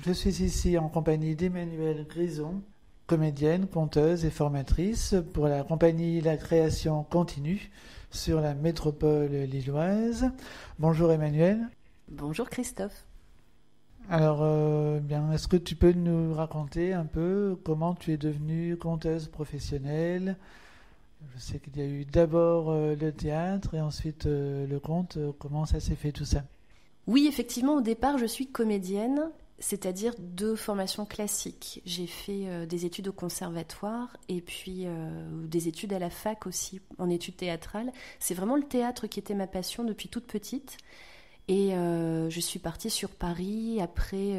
Je suis ici en compagnie d'Emmanuelle Grison, comédienne, conteuse et formatrice pour la compagnie La Création Continue sur la métropole lilloise. Bonjour Emmanuelle. Bonjour Christophe. Alors, est-ce que tu peux nous raconter un peu comment tu es devenue conteuse professionnelle? Je sais qu'il y a eu d'abord le théâtre et ensuite le conte. Comment ça s'est fait tout ça? Oui, effectivement, au départ, je suis comédienne, c'est-à-dire de formation classique. J'ai fait des études au conservatoire et puis des études à la fac aussi, en études théâtrales. C'est vraiment le théâtre qui était ma passion depuis toute petite. Et je suis partie sur Paris après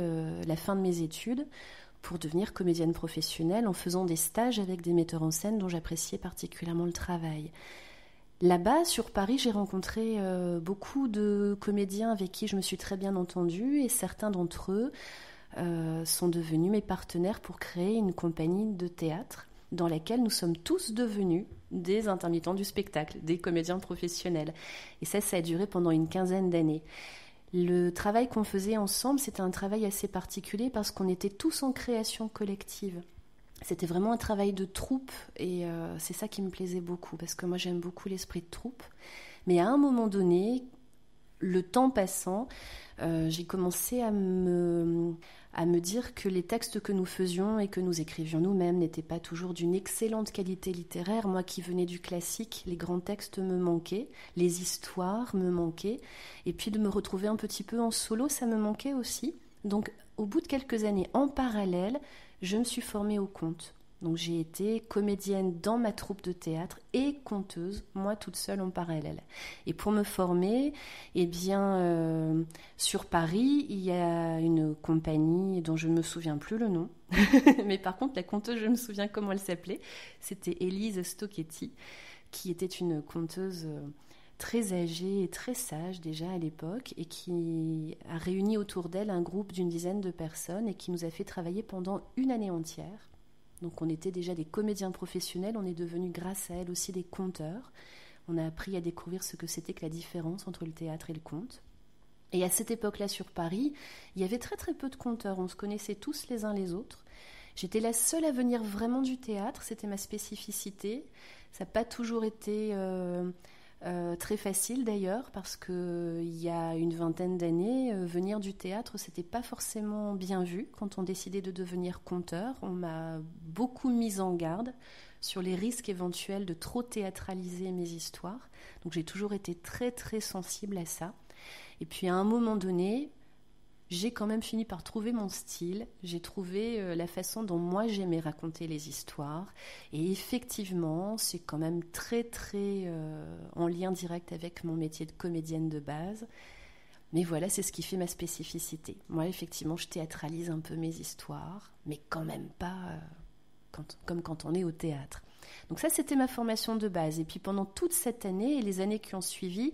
la fin de mes études pour devenir comédienne professionnelle en faisant des stages avec des metteurs en scène dont j'appréciais particulièrement le travail. Là-bas, sur Paris, j'ai rencontré beaucoup de comédiens avec qui je me suis très bien entendue et certains d'entre eux sont devenus mes partenaires pour créer une compagnie de théâtre dans laquelle nous sommes tous devenus des intermittents du spectacle, des comédiens professionnels. Et ça a duré pendant une quinzaine d'années. Le travail qu'on faisait ensemble, c'était un travail assez particulier parce qu'on était tous en création collective. C'était vraiment un travail de troupe et c'est ça qui me plaisait beaucoup parce que moi j'aime beaucoup l'esprit de troupe. Mais à un moment donné, le temps passant, j'ai commencé à me dire que les textes que nous faisions et que nous écrivions nous-mêmes n'étaient pas toujours d'une excellente qualité littéraire. Moi qui venais du classique, les grands textes me manquaient, les histoires me manquaient. Et puis de me retrouver un petit peu en solo, ça me manquait aussi. Donc au bout de quelques années, en parallèle, je me suis formée au conte. Donc j'ai été comédienne dans ma troupe de théâtre et conteuse, moi toute seule en parallèle. Et pour me former, sur Paris, il y a une compagnie dont je ne me souviens plus le nom. Mais par contre, la conteuse, je me souviens comment elle s'appelait. C'était Élise Stocchetti, qui était une conteuse très âgée et très sage déjà à l'époque et qui a réuni autour d'elle un groupe d'une dizaine de personnes et qui nous a fait travailler pendant une année entière. Donc on était déjà des comédiens professionnels, on est devenus grâce à elle aussi des conteurs. On a appris à découvrir ce que c'était que la différence entre le théâtre et le conte. Et à cette époque-là sur Paris, il y avait très très peu de conteurs, on se connaissait tous les uns les autres. J'étais la seule à venir vraiment du théâtre, c'était ma spécificité. Ça n'a pas toujours été très facile d'ailleurs, parce qu'il y a une vingtaine d'années, venir du théâtre, c'était pas forcément bien vu. Quand on décidait de devenir conteur, on m'a beaucoup mise en garde sur les risques éventuels de trop théâtraliser mes histoires. Donc j'ai toujours été très très sensible à ça. Et puis à un moment donné, j'ai quand même fini par trouver mon style, j'ai trouvé la façon dont moi j'aimais raconter les histoires et effectivement c'est quand même très très en lien direct avec mon métier de comédienne de base. Mais voilà, c'est ce qui fait ma spécificité. Moi effectivement je théâtralise un peu mes histoires, mais quand même pas comme quand on est au théâtre. Donc ça c'était ma formation de base et puis pendant toute cette année et les années qui ont suivi,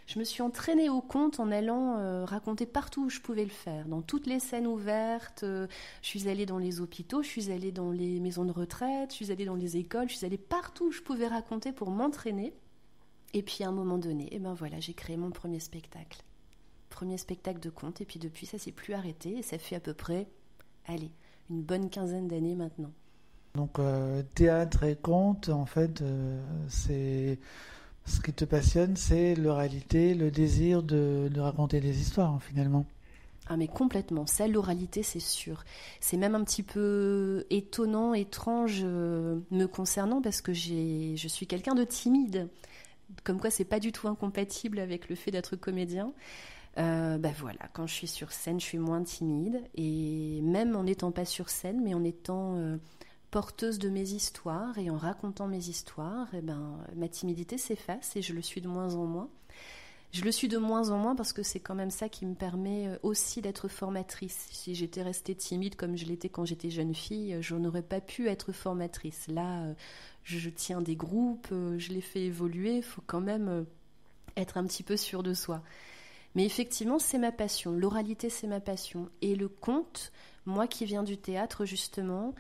je me suis entraînée au conte en allant raconter partout où je pouvais le faire. Dans toutes les scènes ouvertes, je suis allée dans les hôpitaux, je suis allée dans les maisons de retraite, je suis allée dans les écoles, je suis allée partout où je pouvais raconter pour m'entraîner. Et puis à un moment donné, j'ai créé mon premier spectacle. Premier spectacle de conte et puis depuis ça s'est plus arrêté et ça fait à peu près, une bonne quinzaine d'années maintenant. Donc théâtre et conte, en fait, c'est... Ce qui te passionne, c'est l'oralité, le désir de raconter des histoires, finalement. Ah mais complètement, ça l'oralité c'est sûr. C'est même un petit peu étonnant, étrange me concernant parce que je suis quelqu'un de timide. Comme quoi c'est pas du tout incompatible avec le fait d'être comédien. Quand je suis sur scène, je suis moins timide. Et même en n'étant pas sur scène, mais en étant porteuse de mes histoires et en racontant mes histoires, ma timidité s'efface et je le suis de moins en moins. Je le suis de moins en moins parce que c'est quand même ça qui me permet aussi d'être formatrice. Si j'étais restée timide comme je l'étais quand j'étais jeune fille, je n'aurais pas pu être formatrice. Là, je tiens des groupes, je les fais évoluer, il faut quand même être un petit peu sûr de soi. Mais effectivement, c'est ma passion. L'oralité, c'est ma passion. Et le conte, moi qui viens du théâtre justement,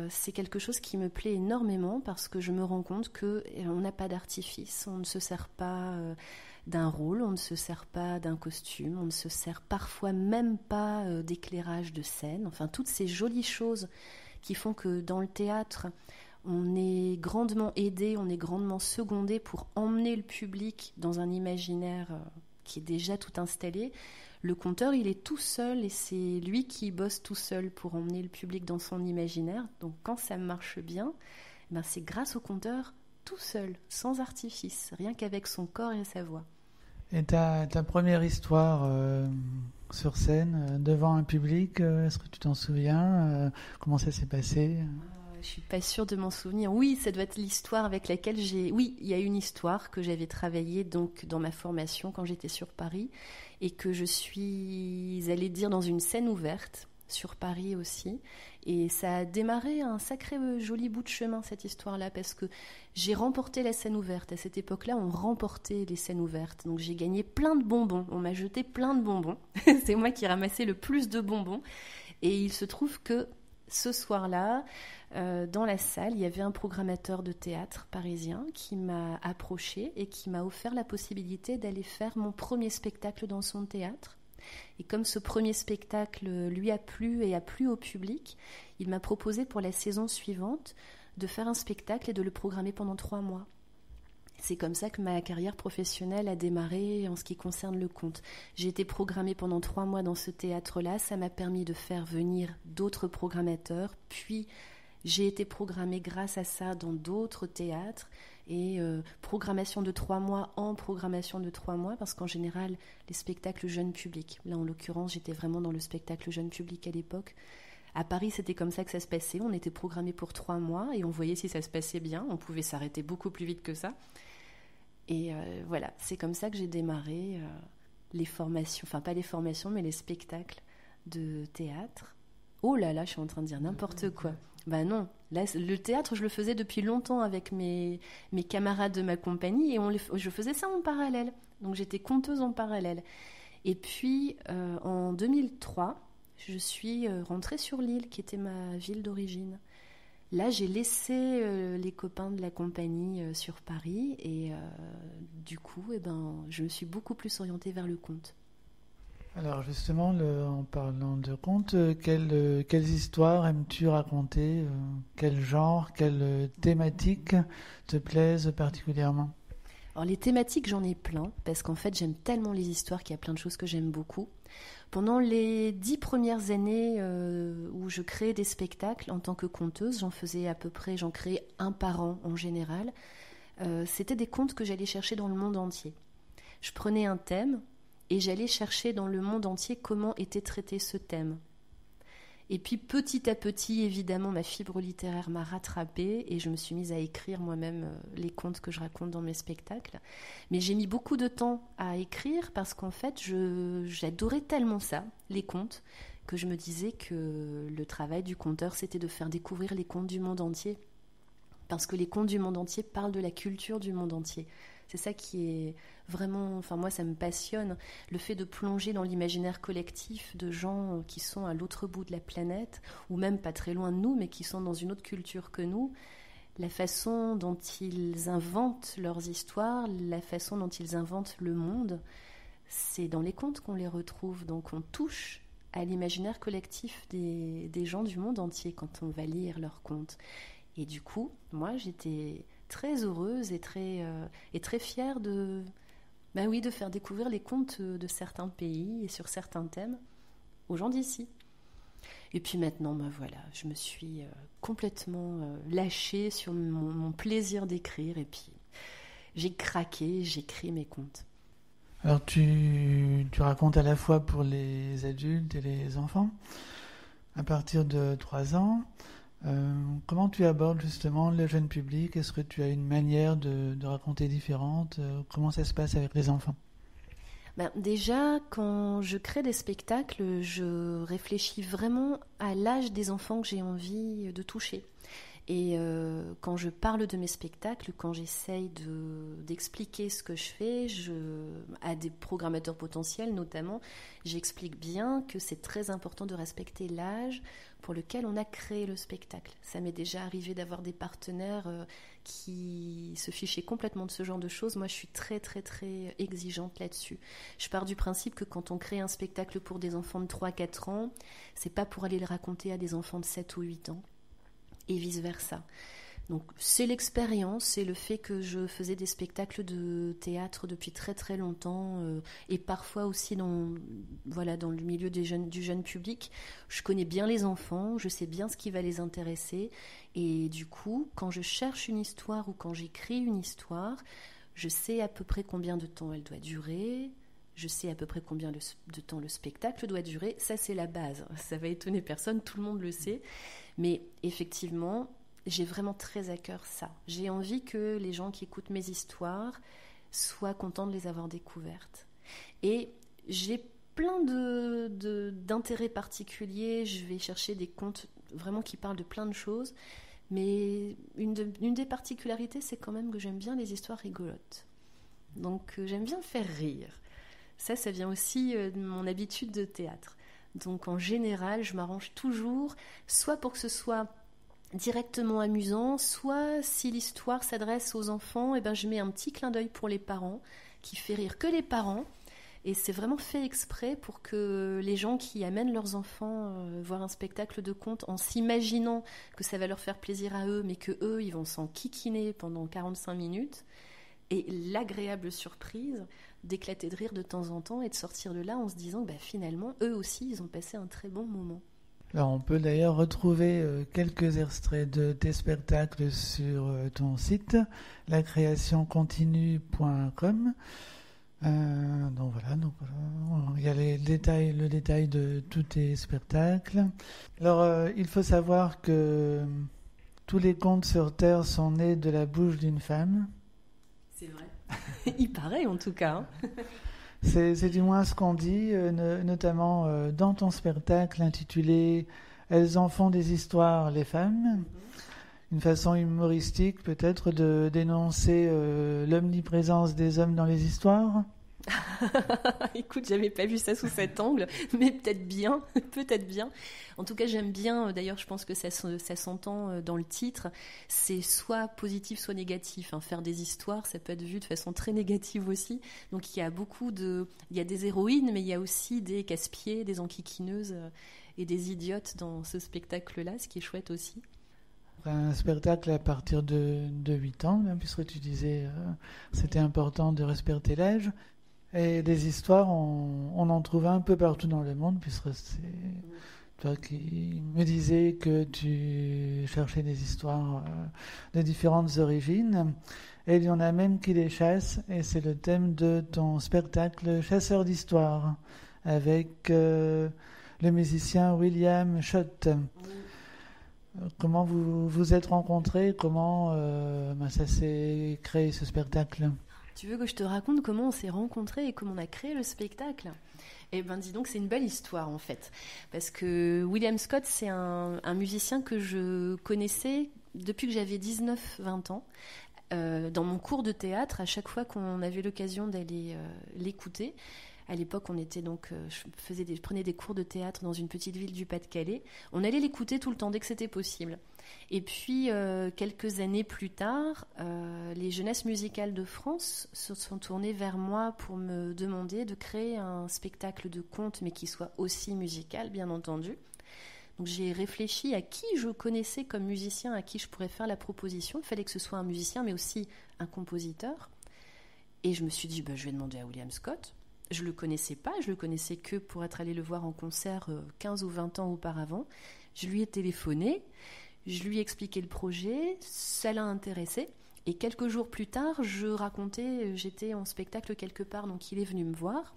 c'est quelque chose qui me plaît énormément parce que je me rends compte qu'on n'a pas d'artifice, on ne se sert pas d'un rôle, on ne se sert pas d'un costume, on ne se sert parfois même pas d'éclairage de scène. Enfin, toutes ces jolies choses qui font que dans le théâtre, on est grandement aidé, on est grandement secondé pour emmener le public dans un imaginaire qui est déjà tout installé. Le conteur, il est tout seul et c'est lui qui bosse tout seul pour emmener le public dans son imaginaire. Donc quand ça marche bien, ben c'est grâce au conteur tout seul, sans artifice, rien qu'avec son corps et sa voix. Et ta première histoire sur scène, devant un public, est-ce que tu t'en souviens? Comment ça s'est passé? Je suis pas sûre de m'en souvenir. Oui, ça doit être l'histoire avec laquelle j'ai... Oui, il y a une histoire que j'avais travaillée donc, dans ma formation quand j'étais sur Paris et que je suis allée dire dans une scène ouverte sur Paris aussi. Et ça a démarré un sacré joli bout de chemin, cette histoire-là, parce que j'ai remporté la scène ouverte. À cette époque-là, on remportait les scènes ouvertes. Donc j'ai gagné plein de bonbons. On m'a jeté plein de bonbons. C'est moi qui ramassais le plus de bonbons. Et il se trouve que ce soir-là, dans la salle, il y avait un programmateur de théâtre parisien qui m'a approché et qui m'a offert la possibilité d'aller faire mon premier spectacle dans son théâtre. Et comme ce premier spectacle lui a plu et a plu au public, il m'a proposé pour la saison suivante de faire un spectacle et de le programmer pendant 3 mois. C'est comme ça que ma carrière professionnelle a démarré en ce qui concerne le conte. J'ai été programmée pendant 3 mois dans ce théâtre-là. Ça m'a permis de faire venir d'autres programmateurs. Puis, j'ai été programmée grâce à ça dans d'autres théâtres. Et programmation de 3 mois en programmation de 3 mois, parce qu'en général, les spectacles jeunes publics. Là, en l'occurrence, j'étais vraiment dans le spectacle jeune public à l'époque. À Paris, c'était comme ça que ça se passait. On était programmé pour 3 mois et on voyait si ça se passait bien. On pouvait s'arrêter beaucoup plus vite que ça. Et voilà, c'est comme ça que j'ai démarré les formations, enfin pas les formations, mais les spectacles de théâtre. Oh là là, je suis en train de dire n'importe quoi. Ben non, là, le théâtre, je le faisais depuis longtemps avec mes camarades de ma compagnie et je faisais ça en parallèle. Donc j'étais conteuse en parallèle. Et puis en 2003, je suis rentrée sur Lille, qui était ma ville d'origine. Là, j'ai laissé les copains de la compagnie sur Paris et du coup, je me suis beaucoup plus orientée vers le conte. Alors justement, en parlant de contes, quelles histoires aimes-tu raconter? Quel genre, quelles thématiques te plaisent particulièrement? Alors les thématiques, j'en ai plein, parce qu'en fait, j'aime tellement les histoires qu'il y a plein de choses que j'aime beaucoup. Pendant les 10 premières années où je créais des spectacles en tant que conteuse, j'en créais un par an en général. C'était des contes que j'allais chercher dans le monde entier. Je prenais un thème et j'allais chercher dans le monde entier comment était traité ce thème. Et puis petit à petit, évidemment, ma fibre littéraire m'a rattrapée et je me suis mise à écrire moi-même les contes que je raconte dans mes spectacles. Mais j'ai mis beaucoup de temps à écrire parce qu'en fait, j'adorais tellement ça, les contes, que je me disais que le travail du conteur, c'était de faire découvrir les contes du monde entier. Parce que les contes du monde entier parlent de la culture du monde entier. C'est ça qui est vraiment... Enfin, moi, ça me passionne. Le fait de plonger dans l'imaginaire collectif de gens qui sont à l'autre bout de la planète, ou même pas très loin de nous, mais qui sont dans une autre culture que nous. La façon dont ils inventent leurs histoires, la façon dont ils inventent le monde, c'est dans les contes qu'on les retrouve. Donc, on touche à l'imaginaire collectif des gens du monde entier quand on va lire leurs contes. Et du coup, moi, j'étais très heureuse et très fière de faire découvrir les contes de certains pays et sur certains thèmes aux gens d'ici. Et puis maintenant, voilà, je me suis complètement lâchée sur mon plaisir d'écrire et puis j'ai craqué, j'écris mes contes. Alors tu racontes à la fois pour les adultes et les enfants à partir de 3 ans. Comment tu abordes justement le jeune public? Est-ce que tu as une manière de raconter différente? Comment ça se passe avec les enfants? Déjà, quand je crée des spectacles, je réfléchis vraiment à l'âge des enfants que j'ai envie de toucher. Et quand je parle de mes spectacles, quand j'essaye d'expliquer ce que je fais, à des programmateurs potentiels notamment, j'explique bien que c'est très important de respecter l'âge pour lequel on a créé le spectacle. Ça m'est déjà arrivé d'avoir des partenaires qui se fichaient complètement de ce genre de choses. Moi, je suis très, très, très exigeante là-dessus. Je pars du principe que quand on crée un spectacle pour des enfants de 3-4 ans, c'est pas pour aller le raconter à des enfants de 7 ou 8 ans. Et vice-versa. Donc c'est l'expérience, c'est le fait que je faisais des spectacles de théâtre depuis très très longtemps et parfois aussi dans le milieu du jeune public. Je connais bien les enfants, je sais bien ce qui va les intéresser et du coup, quand je cherche une histoire ou quand j'écris une histoire, je sais à peu près combien de temps elle doit durer. Je sais à peu près combien de temps le spectacle doit durer. Ça, c'est la base. Ça va étonner personne, tout le monde le sait. Mais effectivement, j'ai vraiment très à cœur ça. J'ai envie que les gens qui écoutent mes histoires soient contents de les avoir découvertes. Et j'ai plein d'intérêts particuliers. Je vais chercher des contes vraiment qui parlent de plein de choses. Mais une des particularités, c'est quand même que j'aime bien les histoires rigolotes. Donc, j'aime bien faire rire. Ça vient aussi de mon habitude de théâtre. Donc en général, je m'arrange toujours, soit pour que ce soit directement amusant, soit si l'histoire s'adresse aux enfants, et ben je mets un petit clin d'œil pour les parents, qui fait rire que les parents. Et c'est vraiment fait exprès pour que les gens qui amènent leurs enfants voir un spectacle de contes en s'imaginant que ça va leur faire plaisir à eux, mais que eux, ils vont s'en kikiner pendant 45 minutes. Et l'agréable surprise d'éclater de rire de temps en temps et de sortir de là en se disant que finalement, eux aussi, ils ont passé un très bon moment. Alors, on peut d'ailleurs retrouver quelques extraits de tes spectacles sur ton site, lacréationcontinue.com. Donc voilà, il y a le détail de tous tes spectacles. Alors, il faut savoir que tous les contes sur Terre sont nés de la bouche d'une femme. C'est vrai. Il paraît en tout cas. C'est du moins ce qu'on dit, notamment dans ton spectacle intitulé « Elles en font des histoires, les femmes ». Une façon humoristique peut-être de dénoncer l'omniprésence des hommes dans les histoires. Écoute, j'avais pas vu ça sous cet angle, mais peut-être bien. En tout cas, j'aime bien, d'ailleurs je pense que ça s'entend dans le titre, c'est soit positif, soit négatif. Faire des histoires, ça peut être vu de façon très négative aussi. Donc il y a des héroïnes, mais il y a aussi des casse-pieds, des enquiquineuses et des idiotes dans ce spectacle-là, ce qui est chouette aussi. Un spectacle à partir de 8 ans, puisque tu disais c'était important de respecter l'âge. Et des histoires, on en trouve un peu partout dans le monde, puisque c'est toi qui me disais que tu cherchais des histoires de différentes origines. Et il y en a même qui les chassent, et c'est le thème de ton spectacle Chasseur d'histoire, avec le musicien William Schott. Comment vous vous êtes rencontrés? Comment ça s'est créé ce spectacle? Tu veux que je te raconte comment on s'est rencontrés et comment on a créé le spectacle? Eh ben, dis donc, c'est une belle histoire en fait. Parce que William Schott, c'est un musicien que je connaissais depuis que j'avais 19-20 ans. Dans mon cours de théâtre, à chaque fois qu'on avait l'occasion d'aller l'écouter, à l'époque, je prenais des cours de théâtre dans une petite ville du Pas-de-Calais. On allait l'écouter tout le temps, dès que c'était possible. Et puis, quelques années plus tard, les Jeunesses musicales de France se sont tournées vers moi pour me demander de créer un spectacle de contes, mais qui soit aussi musical, bien entendu. Donc, j'ai réfléchi à qui je connaissais comme musicien, à qui je pourrais faire la proposition. Il fallait que ce soit un musicien, mais aussi un compositeur. Et je me suis dit, je vais demander à William Schott. Je ne le connaissais pas, je le connaissais que pour être allé le voir en concert 15 ou 20 ans auparavant. Je lui ai téléphoné, je lui ai expliqué le projet, ça l'a intéressé. Et quelques jours plus tard, je racontais, j'étais en spectacle quelque part, donc il est venu me voir.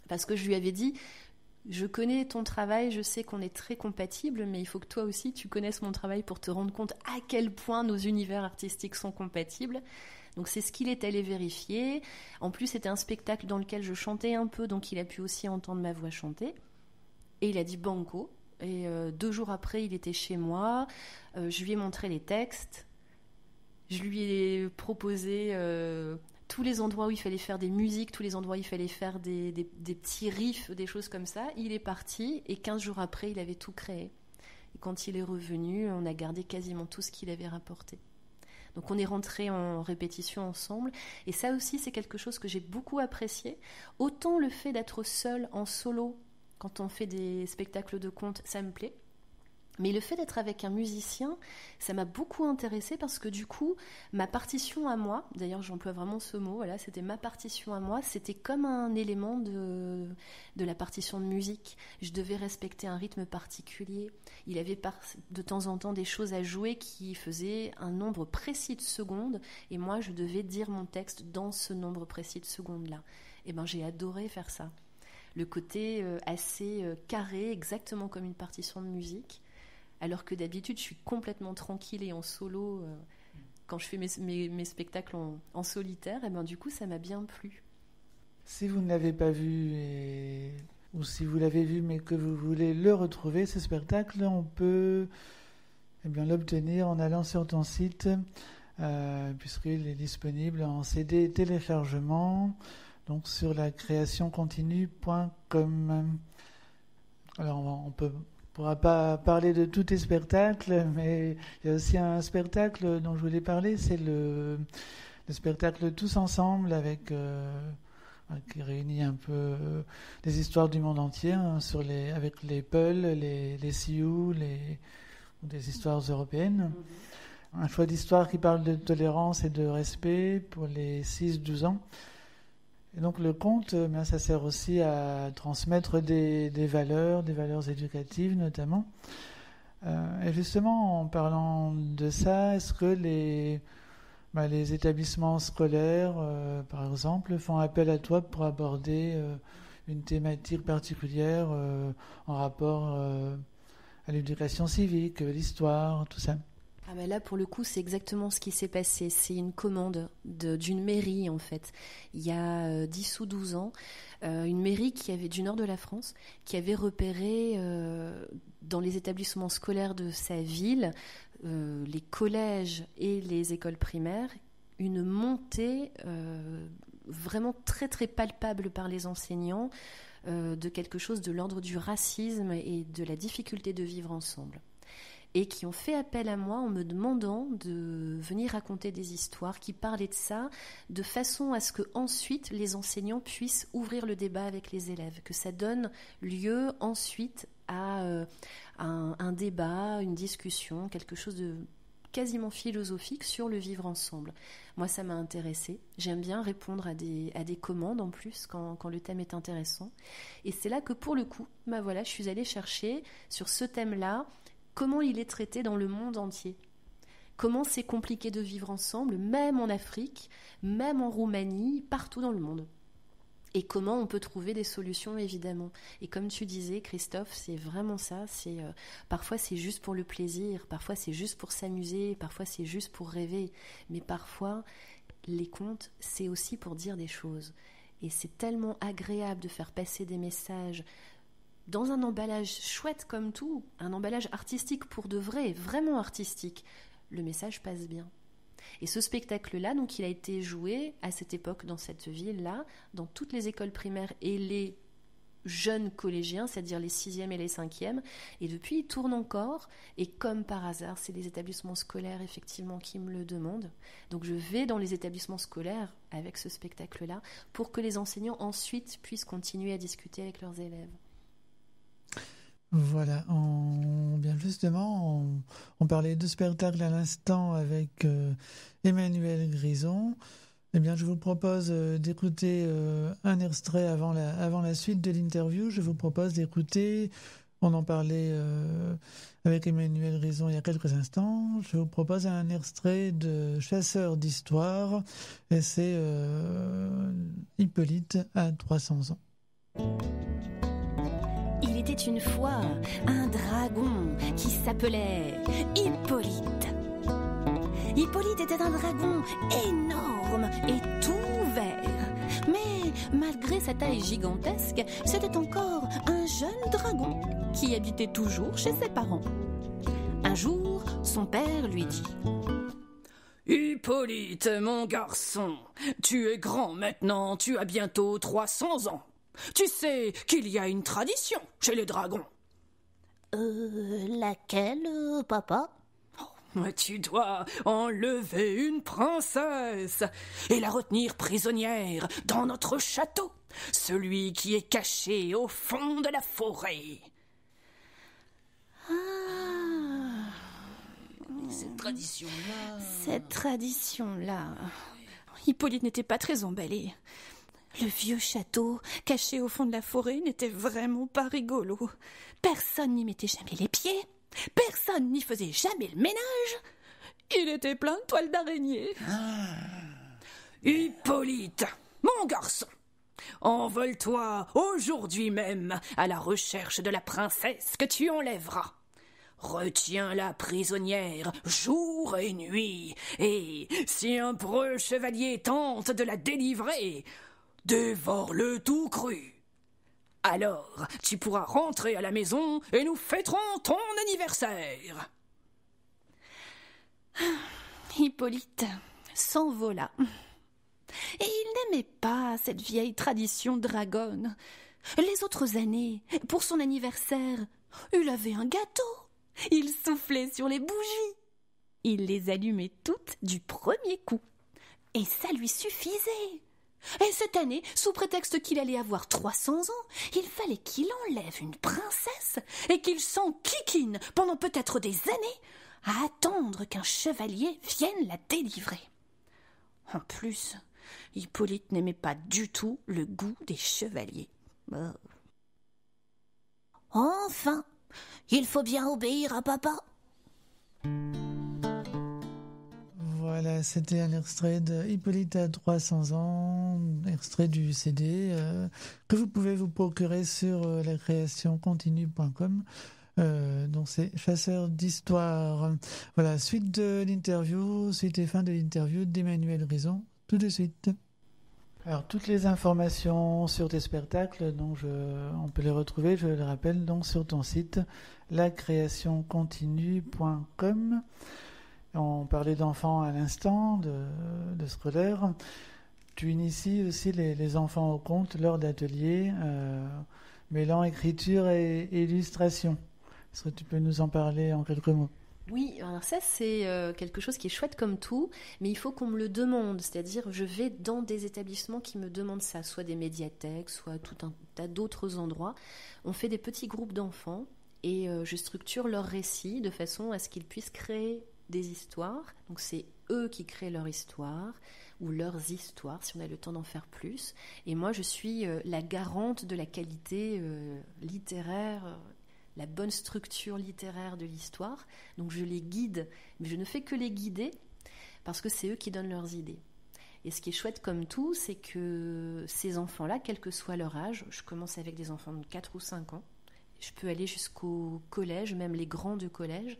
Parce que je lui avais dit, je connais ton travail, je sais qu'on est très compatibles, mais il faut que toi aussi tu connaisses mon travail pour te rendre compte à quel point nos univers artistiques sont compatibles. Donc c'est ce qu'il est allé vérifier. En plus, c'était un spectacle dans lequel je chantais un peu, donc il a pu aussi entendre ma voix chanter. Et il a dit banco, Et 2 jours après, il était chez moi. Je lui ai montré les textes. Je lui ai proposé tous les endroits où il fallait faire des musiques, tous les endroits où il fallait faire des petits riffs, des choses comme ça. Il est parti et 15 jours après, il avait tout créé. Et quand il est revenu, on a gardé quasiment tout ce qu'il avait rapporté. Donc on est rentrés en répétition ensemble. Et ça aussi, c'est quelque chose que j'ai beaucoup apprécié. Autant le fait d'être seul en solo, quand on fait des spectacles de contes, ça me plaît. Mais le fait d'être avec un musicien, ça m'a beaucoup intéressée parce que du coup, ma partition à moi, d'ailleurs j'emploie vraiment ce mot, voilà, c'était ma partition à moi, c'était comme un élément de la partition de musique. Je devais respecter un rythme particulier. Il avait de temps en temps des choses à jouer qui faisaient un nombre précis de secondes et moi je devais dire mon texte dans ce nombre précis de secondes-là. Et ben j'ai adoré faire ça. Le côté assez carré, exactement comme une partition de musique. Alors que d'habitude, je suis complètement tranquille et en solo quand je fais mes spectacles en solitaire. Et ben du coup, ça m'a bien plu. Si vous ne l'avez pas vu, ou si vous l'avez vu mais que vous voulez le retrouver, ce spectacle, on peut l'obtenir en allant sur ton site, puisqu'il est disponible en CD téléchargement, donc sur lacréationcontinue.com. Alors, on pourra pas parler de tous tes spectacles, mais il y a aussi un spectacle dont je voulais parler, c'est le spectacle Tous Ensemble qui réunit un peu les histoires du monde entier, avec les Peuls, les Sioux, ou des histoires européennes. Un choix d'histoire qui parle de tolérance et de respect pour les 6-12 ans. Et donc le conte, ça sert aussi à transmettre des valeurs éducatives notamment. Et justement, en parlant de ça, est-ce que les établissements scolaires, par exemple, font appel à toi pour aborder une thématique particulière en rapport à l'éducation civique, l'histoire, tout ça ? Ah ben là, pour le coup, c'est exactement ce qui s'est passé. C'est une commande d'une mairie, en fait. Il y a 10 ou 12 ans, une mairie du nord de la France, qui avait repéré dans les établissements scolaires de sa ville, les collèges et les écoles primaires, une montée vraiment très, très palpable par les enseignants de quelque chose de l'ordre du racisme et de la difficulté de vivre ensemble. Et qui ont fait appel à moi en me demandant de venir raconter des histoires qui parlaient de ça, de façon à ce que ensuite les enseignants puissent ouvrir le débat avec les élèves, que ça donne lieu ensuite à un débat, une discussion, quelque chose de quasiment philosophique sur le vivre ensemble. Moi, ça m'a intéressée. J'aime bien répondre à des commandes en plus quand le thème est intéressant. Et c'est là que pour le coup, je suis allée chercher sur ce thème-là comment il est traité dans le monde entier. Comment c'est compliqué de vivre ensemble, même en Afrique, même en Roumanie, partout dans le monde. Et comment on peut trouver des solutions, évidemment. Et comme tu disais, Christophe, c'est vraiment ça. Parfois, c'est juste pour le plaisir. Parfois, c'est juste pour s'amuser. Parfois, c'est juste pour rêver. Mais parfois, les contes, c'est aussi pour dire des choses. Et c'est tellement agréable de faire passer des messages dans un emballage chouette comme tout, un emballage artistique pour de vrai, vraiment artistique. Le message passe bien. Et ce spectacle-là, donc, il a été joué à cette époque dans cette ville-là, dans toutes les écoles primaires et les jeunes collégiens, c'est-à-dire les 6e et les 5e. Et depuis, il tourne encore. Et comme par hasard, c'est les établissements scolaires, effectivement, qui me le demandent. Donc, je vais dans les établissements scolaires avec ce spectacle-là pour que les enseignants, ensuite, puissent continuer à discuter avec leurs élèves. Voilà, on parlait de spectacle à l'instant avec Emmanuel Grison. Eh bien, je vous propose d'écouter un extrait avant la suite de l'interview. Je vous propose d'écouter, on en parlait avec Emmanuel Grison il y a quelques instants, je vous propose un extrait de Chasseur d'histoire, et c'est Hippolyte à 300 ans. Il était une fois un dragon qui s'appelait Hippolyte. Hippolyte était un dragon énorme et tout vert. Mais malgré sa taille gigantesque, c'était encore un jeune dragon. qui habitait toujours chez ses parents. Un jour, son père lui dit: Hippolyte, mon garçon, tu es grand maintenant, tu as bientôt 300 ans. Tu sais qu'il y a une tradition chez les dragons. Laquelle, papa? Tu dois enlever une princesse et la retenir prisonnière dans notre château, celui qui est caché au fond de la forêt. Cette tradition-là... Hippolyte n'était pas très emballé. Le vieux château, caché au fond de la forêt, n'était vraiment pas rigolo. Personne n'y mettait jamais les pieds. Personne n'y faisait jamais le ménage. Il était plein de toiles d'araignée. Hippolyte, mon garçon, envole-toi aujourd'hui même à la recherche de la princesse que tu enlèveras. Retiens-la prisonnière jour et nuit, et si un preux chevalier tente de la délivrer, dévore-le tout cru. Alors, tu pourras rentrer à la maison et nous fêterons ton anniversaire. Hippolyte s'envola. Et il n'aimait pas cette vieille tradition dragonne. Les autres années, pour son anniversaire, il avait un gâteau. Il soufflait sur les bougies. Il les allumait toutes du premier coup. Et ça lui suffisait. Et cette année, sous prétexte qu'il allait avoir 300 ans, il fallait qu'il enlève une princesse et qu'il s'enquiquine pendant peut-être des années à attendre qu'un chevalier vienne la délivrer. En plus, Hippolyte n'aimait pas du tout le goût des chevaliers. Enfin, il faut bien obéir à papa. Voilà, c'était un extrait de Hippolyte à 300 ans, extrait du CD que vous pouvez vous procurer sur lacréationcontinue.com. Donc c'est Chasseur d'Histoire. Voilà, suite et fin de l'interview d'Emmanuel Rison, tout de suite. Alors toutes les informations sur tes spectacles, donc on peut les retrouver, je le rappelle, donc sur ton site lacréationcontinue.com. On parlait d'enfants à l'instant, de scolaires. Tu inities aussi les enfants au conte lors d'ateliers mêlant écriture et illustration. Est-ce que tu peux nous en parler en quelques mots ? Oui, alors ça c'est quelque chose qui est chouette comme tout, mais il faut qu'on me le demande, c'est-à-dire je vais dans des établissements qui me demandent ça, soit des médiathèques, soit tout un tas d'autres endroits. On fait des petits groupes d'enfants et je structure leurs récits de façon à ce qu'ils puissent créer des histoires. Donc c'est eux qui créent leur histoire ou leurs histoires si on a le temps d'en faire plus. Et moi je suis la garante de la qualité littéraire, la bonne structure littéraire de l'histoire. Donc je les guide, mais je ne fais que les guider parce que c'est eux qui donnent leurs idées. Et ce qui est chouette comme tout, c'est que ces enfants-là, quel que soit leur âge, je commence avec des enfants de 4 ou 5 ans, je peux aller jusqu'au collège, même les grands de collège,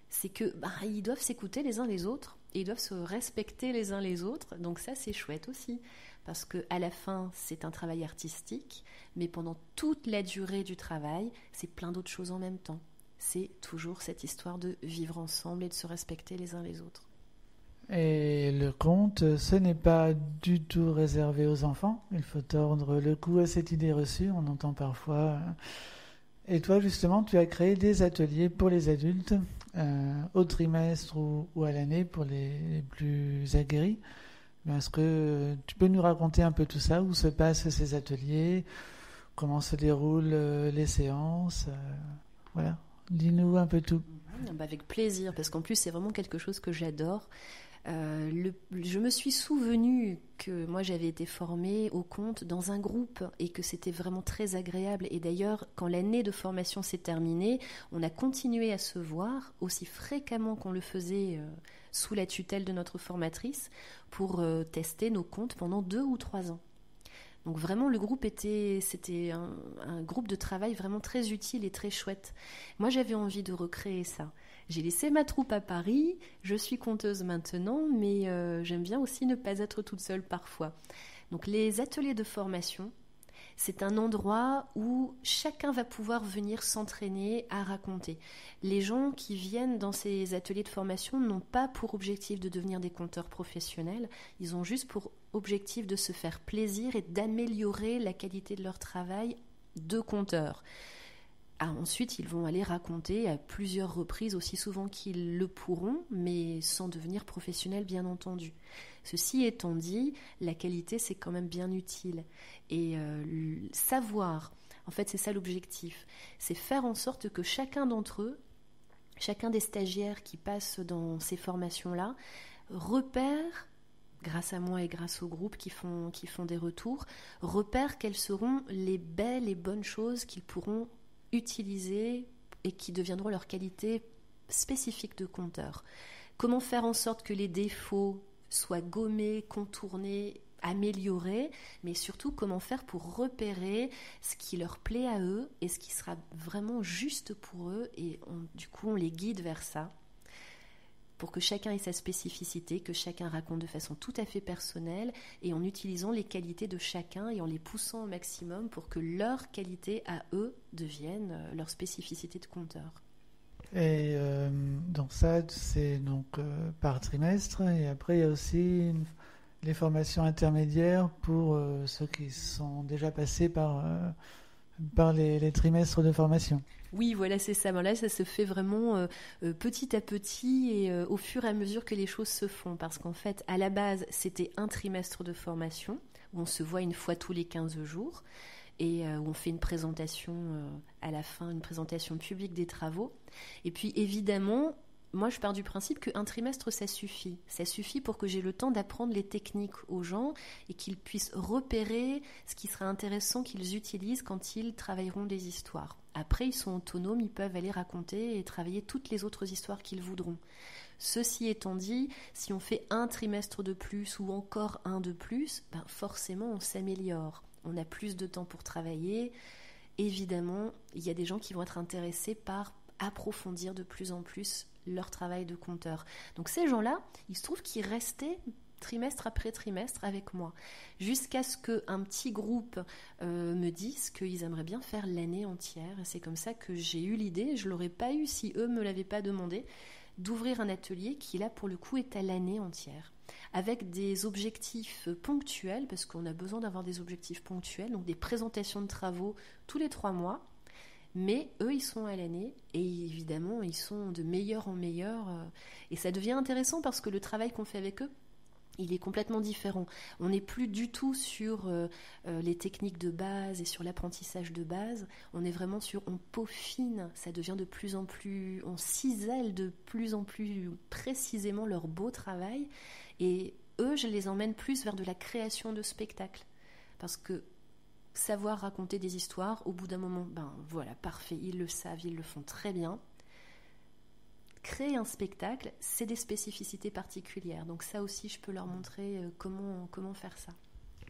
c'est que ils doivent s'écouter les uns les autres et ils doivent se respecter les uns les autres. Donc ça, c'est chouette aussi, parce qu'à la fin, c'est un travail artistique, mais pendant toute la durée du travail, c'est plein d'autres choses en même temps. C'est toujours cette histoire de vivre ensemble et de se respecter les uns les autres. Et le conte, ce n'est pas du tout réservé aux enfants. Il faut tordre le cou à cette idée reçue, on entend parfois... Et toi, justement, tu as créé des ateliers pour les adultes, au trimestre ou à l'année pour les plus aguerris. Est-ce que tu peux nous raconter un peu tout ça, où se passent ces ateliers, comment se déroulent les séances, voilà, dis-nous un peu tout. Avec plaisir, parce qu'en plus c'est vraiment quelque chose que j'adore. Je me suis souvenu que moi j'avais été formée au conte dans un groupe et que c'était vraiment très agréable, et d'ailleurs quand l'année de formation s'est terminée, on a continué à se voir aussi fréquemment qu'on le faisait sous la tutelle de notre formatrice pour tester nos contes pendant 2 ou 3 ans. Donc vraiment le groupe c'était un groupe de travail vraiment très utile et très chouette. Moi j'avais envie de recréer ça. J'ai laissé ma troupe à Paris, je suis conteuse maintenant, mais j'aime bien aussi ne pas être toute seule parfois. Donc les ateliers de formation, C'est un endroit où chacun va pouvoir venir s'entraîner à raconter. Les gens qui viennent dans ces ateliers de formation n'ont pas pour objectif de devenir des conteurs professionnels, ils ont juste pour objectif de se faire plaisir et d'améliorer la qualité de leur travail de conteur. Ensuite, ils vont aller raconter à plusieurs reprises, aussi souvent qu'ils le pourront, mais sans devenir professionnels, bien entendu. Ceci étant dit, la qualité, c'est quand même bien utile. Et savoir, en fait, c'est ça l'objectif, c'est faire en sorte que chacun d'entre eux, chacun des stagiaires qui passent dans ces formations-là, repère, grâce à moi et grâce au groupe qui font des retours, repère quelles seront les belles et bonnes choses qu'ils pourront utiliser et qui deviendront leur qualité spécifique de conteur. Comment faire en sorte que les défauts soient gommés, contournés, améliorés, mais surtout comment faire pour repérer ce qui leur plaît à eux et ce qui sera vraiment juste pour eux, et du coup on les guide vers ça pour que chacun ait sa spécificité, que chacun raconte de façon tout à fait personnelle et en utilisant les qualités de chacun et en les poussant au maximum pour que leur qualité à eux devienne leur spécificité de conteur. Et donc ça, c'est donc par trimestre, et après il y a aussi les formations intermédiaires pour ceux qui sont déjà passés par les trimestres de formation. Oui, voilà, c'est ça. Là, ça se fait vraiment petit à petit et au fur et à mesure que les choses se font. Parce qu'en fait, à la base, c'était un trimestre de formation où on se voit une fois tous les 15 jours et où on fait une présentation à la fin, une présentation publique des travaux. Et puis, évidemment, moi, je pars du principe qu'un trimestre, ça suffit. Ça suffit pour que j'ai le temps d'apprendre les techniques aux gens et qu'ils puissent repérer ce qui sera intéressant qu'ils utilisent quand ils travailleront des histoires. Après, ils sont autonomes, ils peuvent aller raconter et travailler toutes les autres histoires qu'ils voudront. Ceci étant dit, si on fait un trimestre de plus ou encore un de plus, forcément, on s'améliore. On a plus de temps pour travailler. Évidemment, il y a des gens qui vont être intéressés par approfondir de plus en plus leur travail de conteur. Donc ces gens-là, il se trouve qu'ils restaient trimestre après trimestre avec moi, jusqu'à ce qu'un petit groupe me dise qu'ils aimeraient bien faire l'année entière. Et c'est comme ça que j'ai eu l'idée, je ne l'aurais pas eu si eux ne me l'avaient pas demandé, d'ouvrir un atelier qui là pour le coup est à l'année entière, avec des objectifs ponctuels, parce qu'on a besoin d'avoir des objectifs ponctuels, donc des présentations de travaux tous les 3 mois. Mais eux, ils sont à l'année et évidemment, ils sont de meilleur en meilleur. Et ça devient intéressant parce que le travail qu'on fait avec eux, il est complètement différent. On n'est plus du tout sur les techniques de base et sur l'apprentissage de base. On est vraiment sur, on peaufine, ça devient de plus en plus, on cisèle de plus en plus précisément leur beau travail. Et eux, je les emmène plus vers de la création de spectacles. Parce que savoir raconter des histoires, au bout d'un moment, voilà, parfait, ils le savent, ils le font très bien. Créer un spectacle, c'est des spécificités particulières. Donc ça aussi, je peux leur montrer comment faire ça.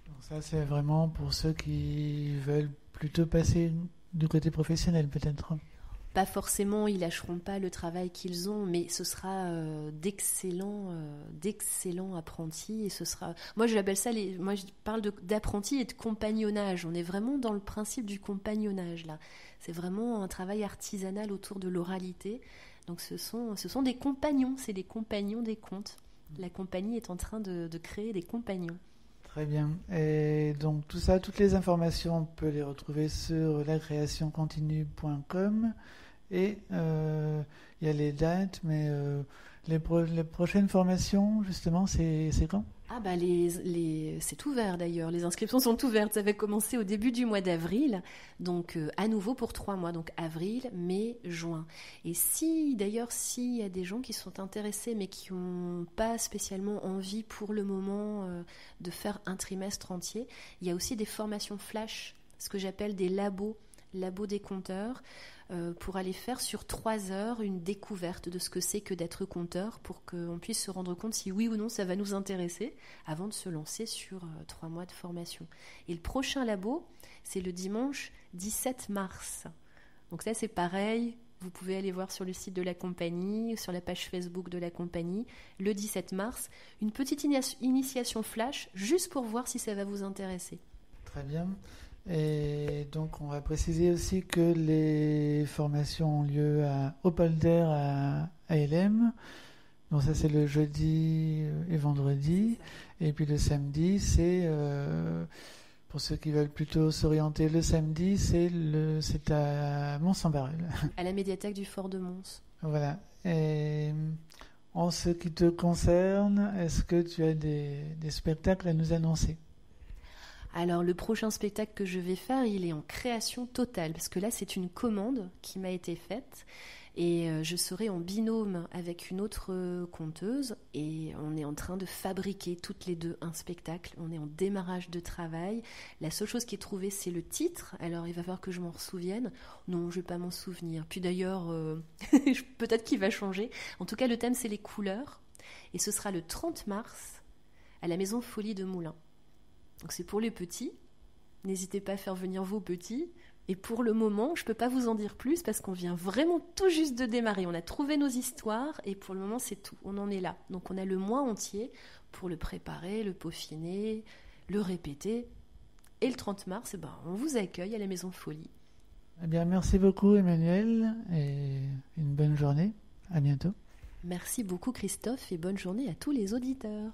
Donc ça, c'est vraiment pour ceux qui veulent plutôt passer du côté professionnel, peut-être. Pas forcément, ils lâcheront pas le travail qu'ils ont, mais ce sera d'excellents apprentis. Et ce sera, moi je l'appelle ça, moi je parle d'apprentis et de compagnonnage. On est vraiment dans le principe du compagnonnage là. C'est vraiment un travail artisanal autour de l'oralité. Donc ce sont des compagnons, c'est des compagnons des contes. La compagnie est en train de créer des compagnons. Très bien. Et donc tout ça, toutes les informations, on peut les retrouver sur lacréationcontinue.com. Et il y a les dates, mais les prochaines formations, justement, c'est quand ? C'est ouvert d'ailleurs. Les inscriptions sont ouvertes. Ça va commencer au début du mois d'avril, donc à nouveau pour 3 mois, donc avril, mai, juin. Et s'il y a des gens qui sont intéressés mais qui n'ont pas spécialement envie pour le moment de faire un trimestre entier, il y a aussi des formations flash, ce que j'appelle des labos des conteurs, pour aller faire sur 3 heures une découverte de ce que c'est que d'être conteur, pour qu'on puisse se rendre compte si oui ou non ça va nous intéresser avant de se lancer sur 3 mois de formation. Et le prochain labo, c'est le dimanche 17 mars. Donc ça c'est pareil, vous pouvez aller voir sur le site de la compagnie, sur la page Facebook de la compagnie, le 17 mars, une petite initiation flash, juste pour voir si ça va vous intéresser. Très bien. Et donc, on va préciser aussi que les formations ont lieu au Polder à LM. Donc ça, c'est le jeudi et vendredi. Et puis le samedi, c'est, pour ceux qui veulent plutôt s'orienter le samedi, c'est à Mons-en-Barœul. À la médiathèque du Fort de Mons. Voilà. Et en ce qui te concerne, est-ce que tu as des spectacles à nous annoncer ? Alors le prochain spectacle que je vais faire, il est en création totale, parce que là c'est une commande qui m'a été faite et je serai en binôme avec une autre conteuse et on est en train de fabriquer toutes les deux un spectacle. On est en démarrage de travail. La seule chose qui est trouvée, c'est le titre. Alors il va falloir que je m'en souvienne. Non, je ne vais pas m'en souvenir. Puis d'ailleurs, peut-être qu'il va changer. En tout cas, le thème c'est les couleurs et ce sera le 30 mars à la Maison Folie de Moulins. Donc c'est pour les petits, n'hésitez pas à faire venir vos petits. Et pour le moment, je ne peux pas vous en dire plus parce qu'on vient vraiment tout juste de démarrer. On a trouvé nos histoires et pour le moment c'est tout, on en est là. Donc on a le mois entier pour le préparer, le peaufiner, le répéter. Et le 30 mars, on vous accueille à la Maison Folie. Eh bien, merci beaucoup Emmanuel et une bonne journée. À bientôt. Merci beaucoup Christophe et bonne journée à tous les auditeurs.